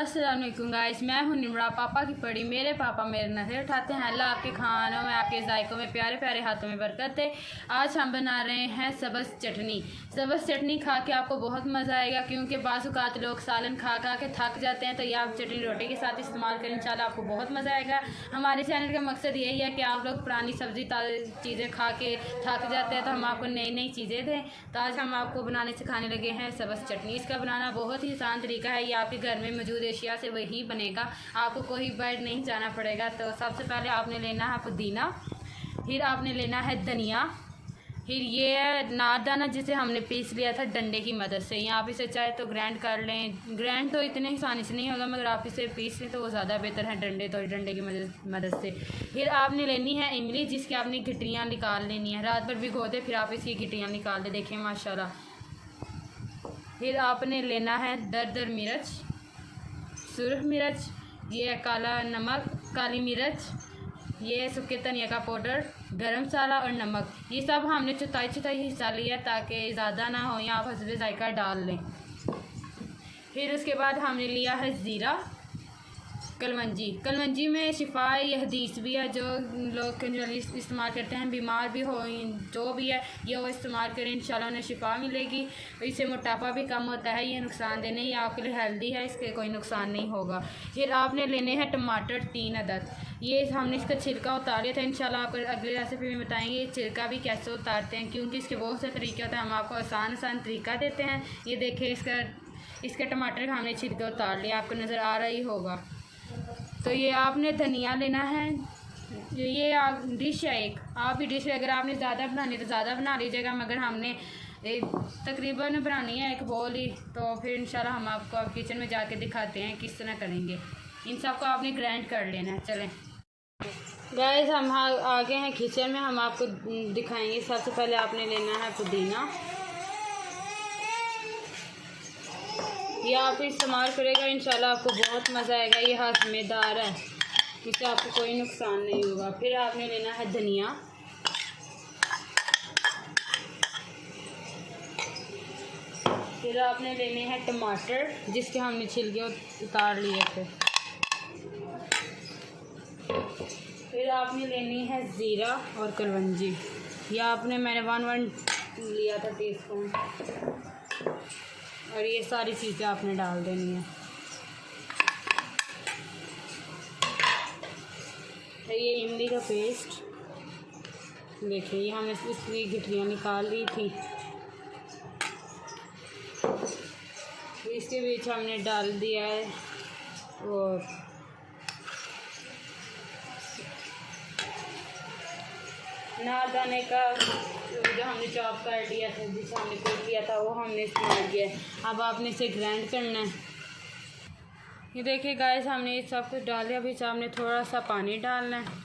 अस्सलाम वालेकुम गाइस, मैं हूं निमरा। पापा की पड़ी मेरे पापा मेरे नजर उठाते हैं। अल्लाह आपके खानों में, आपके जायकों में, प्यारे प्यारे हाथों में बरकत है। आज हम बना रहे हैं सब्ज़ चटनी। सब्ज़ चटनी खा के आपको बहुत मज़ा आएगा, क्योंकि बाज़ लोग सालन खा खा के थक जाते हैं। तो ये आप चटनी रोटी के साथ इस्तेमाल करें, इंशाल्लाह आपको बहुत मज़ा आएगा। हमारे चैनल का मकसद यही है कि आप लोग पुरानी सब्ज़ी चीज़ें खा के थक जाते हैं, तो हम आपको नई नई चीज़ें दें। तो आज हम आपको बनाने सिखाने लगे हैं सब्ज़ चटनी। इसका बनाना बहुत ही आसान तरीका है। ये आपके घर में मौजूद एशिया से वही बनेगा, आपको कोई बाहर नहीं जाना पड़ेगा। तो सबसे पहले आपने लेना है पुदीना, फिर आपने लेना है धनिया, फिर ये है नारदाना जिसे हमने पीस लिया था डंडे की मदद से। या आप इसे चाहे तो ग्राइंड कर लें, ग्राइंड तो इतने आसानी से नहीं होगा, मगर आप इसे पीस लें तो वो ज़्यादा बेहतर है डंडे की मदद से। फिर आपने लेनी है इमली, जिसकी आपने गिटरियाँ निकाल लेनी है। रात भर भिगो दे, फिर आप इसकी गिटरियाँ निकाल दे, देखें माशाल्लाह। फिर आपने लेना है दरदर मिर्च, सुरख मिर्च, ये है काला नमक, काली मिर्च, ये है सूखे धनिया का पाउडर, गरम मसाला और नमक। ये सब हमने चौथाई हिस्सा लिया ताकि ज़्यादा ना हो, या आप हस्बे जायका डाल लें। फिर उसके बाद हमने लिया है ज़ीरा, कलवंजी में शिफा ये हदीस भी है। जो लोग जनरली इस्तेमाल करते हैं, बीमार भी हो, जो भी है ये वो इस्तेमाल करें, इंशाल्लाह उन्हें शिफा मिलेगी। इससे मोटापा भी कम होता है, ये नुकसान दे नहीं, ये आपके लिए हेल्दी है, इसके कोई नुकसान नहीं होगा। फिर आपने लेने हैं टमाटर 3 अदद। ये हमने इसका छिलका उतार लिया था, इंशाल्लाह आपको अगले रेसिपी में बताएंगे ये छिलका भी कैसे उतारते हैं, क्योंकि इसके बहुत से तरीके होते हैं। हम आपको आसान तरीका देते हैं। ये देखिए इसका टमाटर का हमने छिलका उतार लिया, आपको नज़र आ रहा ही होगा। तो ये आपने धनिया लेना है। ये डिश है एक, आप भी डिश अगर आपने ज़्यादा बनानी तो ज़्यादा बना लीजिएगा, मगर हमने तकरीबन बनानी है एक बोल ही। तो फिर इंशाल्लाह हम आपको अब किचन में जाके दिखाते हैं किस तरह करेंगे। इन सबको आपने ग्राइंड कर लेना है। चलें गाइस, हम आगे हैं किचन में, हम आपको दिखाएंगे। सबसे पहले आपने लेना है पुदीना, ये आप इस्तेमाल करेगा इंशाल्लाह आपको बहुत मज़ा आएगा। ये हाजमेदार है, इससे आपको कोई नुकसान नहीं होगा। फिर आपने लेना है धनिया, फिर आपने लेने हैं टमाटर जिसके हमने छिलके उतार लिए थे। फिर आपने लेनी है ज़ीरा और कलवंजी, यह आपने मैंने 1 लिया था टीस्पून, और ये सारी चीज़ें आपने डाल देनी है। ये इमली का पेस्ट देखिए, ये हमने इसकी गिटरियाँ निकाल ली थी। इसके बीच हमने डाल दिया है और नारदाने का जो हमने चॉप कर लिया था, जिसे हमने कूट लिया था, वो हमने इस्तेमाल किया है। अब आपने इसे ग्राइंड करना है। ये देखिए गाइस, हमने ये सब कुछ डाल दिया। अभी आपने थोड़ा सा पानी डालना है।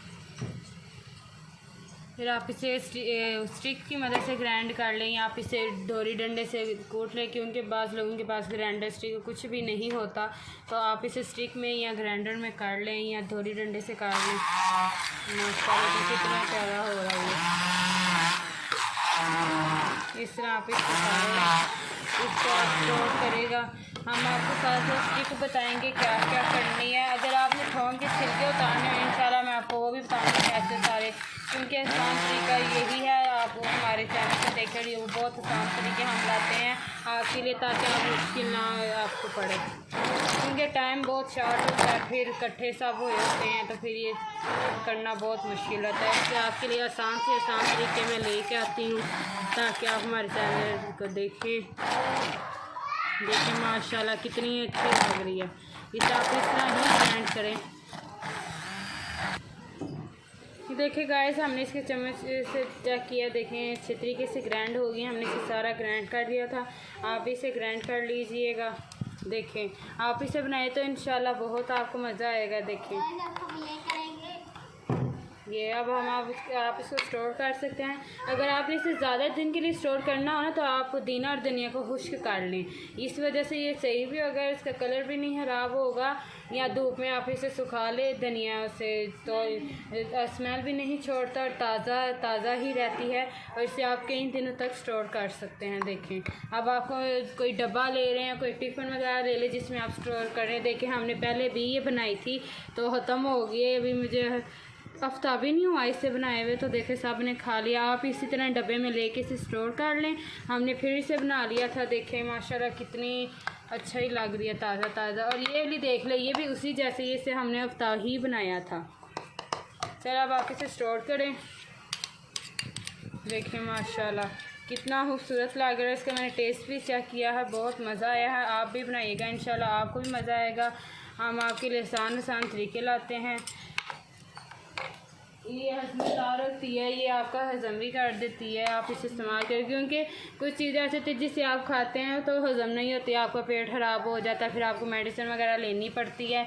फिर आप इसे स्टिक की मदद से ग्राइंड कर लें, या आप इसे डोरी डंडे से कूट लें, क्योंकि बाज़ लोगों के पास ग्राइंडर स्टिक कुछ भी नहीं होता। तो आप इसे स्टिक में या ग्राइंडर में कर लें, या डोरी डंडे से कर लें। माशाल्लाह कितना प्यारा हो रहा है। इस तरह आप इसको स्टोर करेगा। हम आपको साथ स्टिक बताएंगे क्या क्या करनी है। अगर आपने थोम के छिलके उतारने हैं, इंशाल्लाह मैं आपको वो भी बताऊँगी कैसे सारे, क्योंकि आसान तरीका यही है। आप हमारे चैनल पर देख रही हो, बहुत आसान तरीके हम लाते हैं आपके लिए, ताकि आप मुश्किल ना आपको पड़े, क्योंकि टाइम बहुत शॉर्ट होता है, फिर इकट्ठे सब हो जाते हैं, तो फिर ये करना बहुत मुश्किल होता है। इसलिए आपके लिए आसान से आसान तरीके मैं लेके आती हूँ, ताकि आप हमारे चैनल को देखें माशाल्लाह कितनी अच्छी लग रही है। इसे आप इस तरह ही ग्राइंड करें। देखिए गाइस, हमने इसके चम्मच से चेक किया, देखें अच्छे तरीके से ग्राइंड हो गई। हमने इसे सारा ग्राइंड कर दिया था, आप इसे ग्राइंड कर लीजिएगा। देखें आप इसे बनाए तो इंशाल्लाह बहुत आपको मज़ा आएगा। देखें ये अब आप इसको स्टोर कर सकते हैं। अगर आपने इसे ज़्यादा दिन के लिए स्टोर करना हो ना तो आप पुदीना और धनिया को खुश्क कर लें, इस वजह से ये सही भी होगा, इसका कलर भी नहीं ख़राब होगा। या धूप में आप इसे सुखा लें धनिया से तो स्मेल भी नहीं छोड़ता और ताज़ा ही रहती है, और इसे आप कई दिनों तक स्टोर कर सकते हैं। देखें, अब आपको कोई डब्बा ले रहे हैं, कोई टिफ़िन वगैरह ले लें जिसमें आप स्टोर करें। देखें, हमने पहले भी ये बनाई थी तो ख़त्म हो गई, अभी मुझे हफ्ता भी नहीं हुआ इसे बनाए हुए, तो देखे सब ने खा लिया। आप इसी तरह डब्बे में लेके इसे स्टोर कर लें। हमने फिर इसे बना लिया था, देखें माशाल्लाह कितनी अच्छा ही लग रही है, ताज़ा ताज़ा। और ये भी देख ले, ये भी उसी जैसे ही इसे हमने हफ्ता ही बनाया था। चलो अब आप इसे स्टोर करें। देखें माशाल्लाह कितना खूबसूरत लग रहा है। इसका मैंने टेस्ट भी चेक किया है, बहुत मज़ा आया है। आप भी बनाइएगा, इंशाल्लाह आपको भी मज़ा आएगा। हम आपके लिए आसान तरीके लाते हैं। ये हजमदार होती है, ये आपका हज़म भी कर देती है, आप इसे इस्तेमाल करें। क्योंकि कुछ चीज़ें ऐसी होती हैं जिसे आप खाते हैं तो हज़म नहीं होती, आपका पेट ख़राब हो जाता है, फिर आपको मेडिसिन वगैरह लेनी पड़ती है।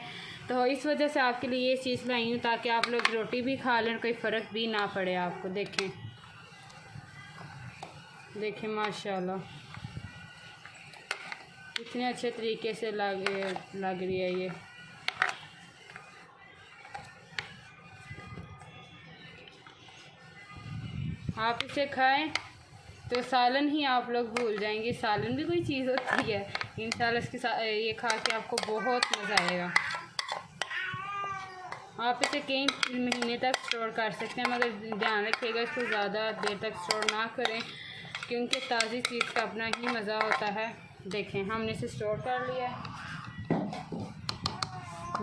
तो इस वजह से आपके लिए ये चीज़ लाई हूँ ताकि आप लोग रोटी भी खा लें, कोई फ़र्क भी ना पड़े आपको। देखें माशाल्लाह कितने अच्छे तरीके से लग रही है ये। आप इसे खाएं तो सालन ही आप लोग भूल जाएंगे, सालन भी कोई चीज़ होती है। इंशाल्लाह इसके साथ ये खा के आपको बहुत मज़ा आएगा। आप इसे कई महीने तक स्टोर कर सकते हैं, मगर ध्यान रखिएगा इसको ज़्यादा देर तक स्टोर ना करें, क्योंकि ताज़ी चीज़ का अपना ही मज़ा होता है। देखें, हमने इसे स्टोर कर लिया है।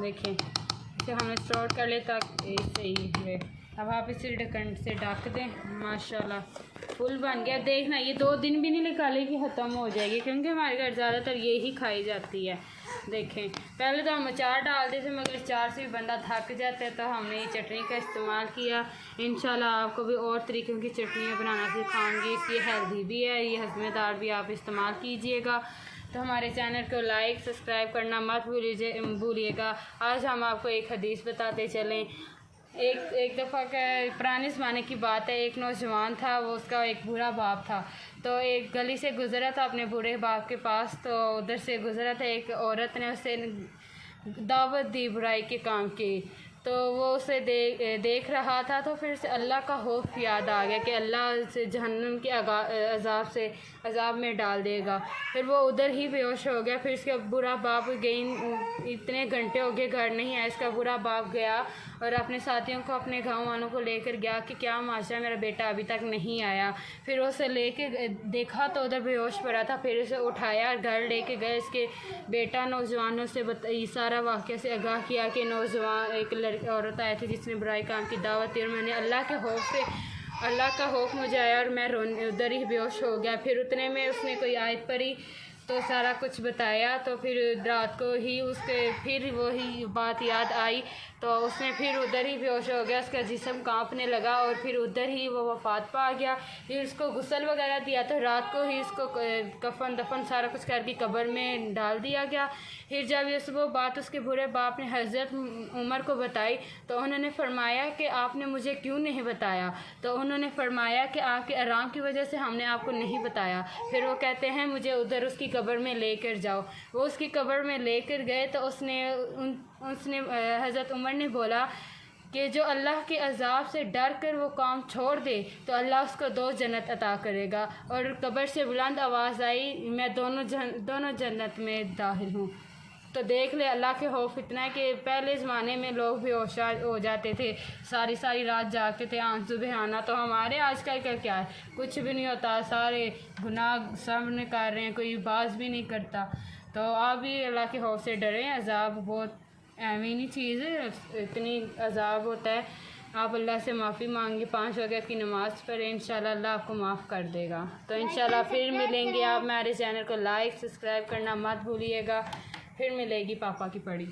देखें, इसे हमने स्टोर कर लिया ताकि सही है। अब आप इसे ढक्कन से ढक दें। माशाल्लाह फुल बन गया। देखना, ये 2 दिन भी नहीं निकाले कि ख़त्म हो जाएगी, क्योंकि हमारे घर ज़्यादातर ये ही खाई जाती है। देखें, पहले तो हम अचार डालते थे, मगर अचार से भी बंदा थक जाता है, तो हमने ये चटनी का इस्तेमाल किया। इंशाल्लाह आपको भी और तरीक़ों की चटनियाँ बनाना सिखाऊंगी। ये हेल्दी भी है, ये हज़मेदार भी, आप इस्तेमाल कीजिएगा। तो हमारे चैनल को लाइक सब्सक्राइब करना मत भूलिएगा। आज हम आपको एक हदीस बताते चलें। एक दफ़ा का पुराने ज़माने की बात है, एक नौजवान था, वो उसका एक बुरा बाप था। तो एक गली से गुज़रा था अपने बूढ़े बाप के पास, तो उधर से गुज़रा था, एक औरत ने उसे दावत दी बुराई के काम की। तो वो उसे देख रहा था, तो फिर से अल्लाह का खौफ याद आ गया कि अल्लाह से जहन्नम के अज़ाब में डाल देगा। फिर वो उधर ही बेहोश हो गया। फिर इसका बुरा बाप गई, इतने घंटे हो गए घर नहीं आया। इसका बुरा बाप गया और अपने साथियों को, अपने गांव वालों को लेकर गया कि क्या माशा, मेरा बेटा अभी तक नहीं आया। फिर उसे लेके देखा तो उधर बेहोश पड़ा था। फिर उसे उठाया, घर लेके गए। इसके बेटा नौजवानों से सारा वाक़या से आगाह किया कि नौजवान एक औरत आई थी जिसने बुराई काम की दावत दी, और मैंने अल्लाह के खौफ से, अल्लाह का खौफ मुझे आया और मैं उधर ही बेहोश हो गया। फिर उतने में उसने कोई आयत पढ़ी तो सारा कुछ बताया। तो फिर रात को ही उसके फिर वही बात याद आई, तो उसने फिर उधर ही बेहोश हो गया। उसका जिस्म कांपने लगा और फिर उधर ही वो वफ़ात पा गया। फिर उसको गुस्ल वगैरह दिया, तो रात को ही इसको कफन दफन सारा कुछ करके कब्र में डाल दिया गया। फिर जब वो बात उसके बुरे बाप ने हज़रत उमर को बताई, तो उन्होंने फरमाया कि आपने मुझे क्यों नहीं बताया। तो उन्होंने फरमाया कि आपके आराम की वजह से हमने आपको नहीं बताया। फिर वो कहते हैं मुझे उधर उसकी कब्र में लेकर जाओ। वो उसकी कब्र में लेकर गए, तो उसने हज़रत उमर ने बोला कि जो अल्लाह के अज़ाब से डर कर वो काम छोड़ दे तो अल्लाह उसको 2 जन्नत अता करेगा। और कब्र से बुलंद आवाज़ आई, मैं दोनों जन्नत में दाखिल हूँ। तो देख ले, अल्लाह के खौफ इतना है कि पहले ज़माने में लोग बेहोश हो जाते थे, सारी रात जागते थे आंसू बहाना। तो हमारे आजकल का क्या है, कुछ भी नहीं होता, सारे गुनाह सब ने कर रहे हैं, कोई बात भी नहीं करता। तो आप भी अल्लाह के खौफ से डरें। अज़ाब बहुत अहमी चीज़ है, इतनी अज़ाब होता है। आप अल्लाह से माफ़ी मांगिए, 5 वक़्त की नमाज़ पढ़ें, इंशाल्लाह अल्लाह आपको माफ़ कर देगा। तो इंशाल्लाह फिर मिलेंगे। आप हमारे चैनल को लाइक सब्सक्राइब करना मत भूलिएगा। फिर मिलेगी पापा की पढ़ी।